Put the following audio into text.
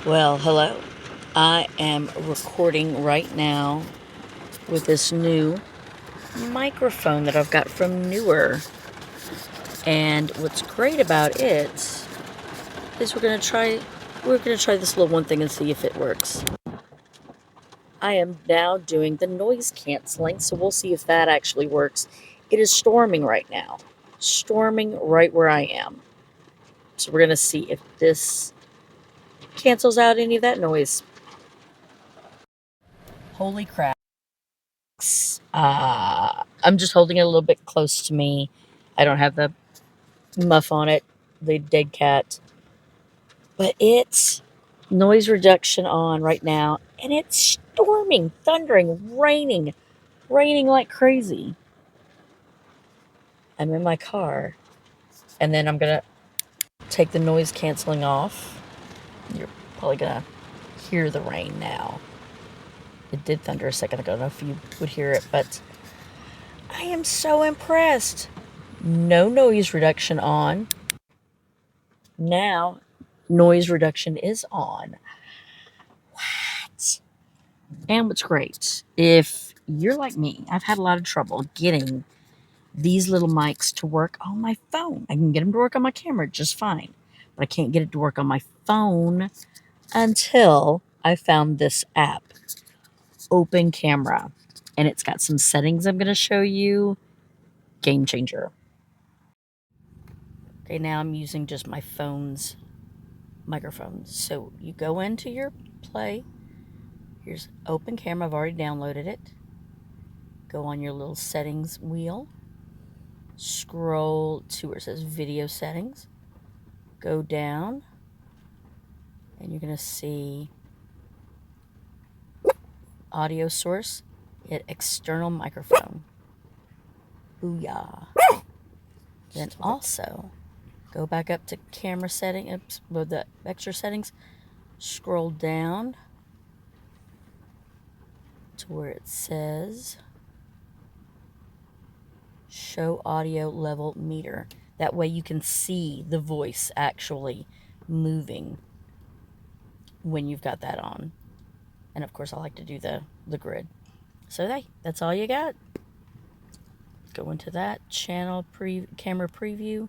Well, hello. I am recording right now with this new microphone that I've got from NEEWER. And what's great about it is we're gonna try this little one thing and see if it works. I am now doing the noise canceling, so we'll see if that actually works. It is storming right now. Storming right where I am. So we're gonna see if this cancels out any of that noise. Holy crap. I'm just holding it a little bit close to me. I don't have the muff on it, the dead cat. But it's noise reduction on right now, and it's storming, thundering, raining like crazy. I'm in my car, and then I'm going to take the noise canceling off. You're probably going to hear the rain now. It did thunder a second ago. I don't know if you would hear it, but I am so impressed. No noise reduction on. Now, noise reduction is on. What? And what's great, if you're like me, I've had a lot of trouble getting these little mics to work on my phone. I can get them to work on my camera just fine, but I can't get it to work on my phone until I found this app, Open Camera. And it's got some settings I'm going to show you. Game changer. Okay, now I'm using just my phone's microphone. So you go into your Play. Here's Open Camera. I've already downloaded it. Go on your little settings wheel. Scroll to where it says Video Settings. Go down. And you're going to see Audio Source. Hit External Microphone. Booyah. Then also go back up to camera settings, with the extra settings. Scroll down to where it says Show Audio Level Meter. That way you can see the voice actually moving when you've got that on. And of course I like to do the grid. So that's all you got. Go into that channel camera preview.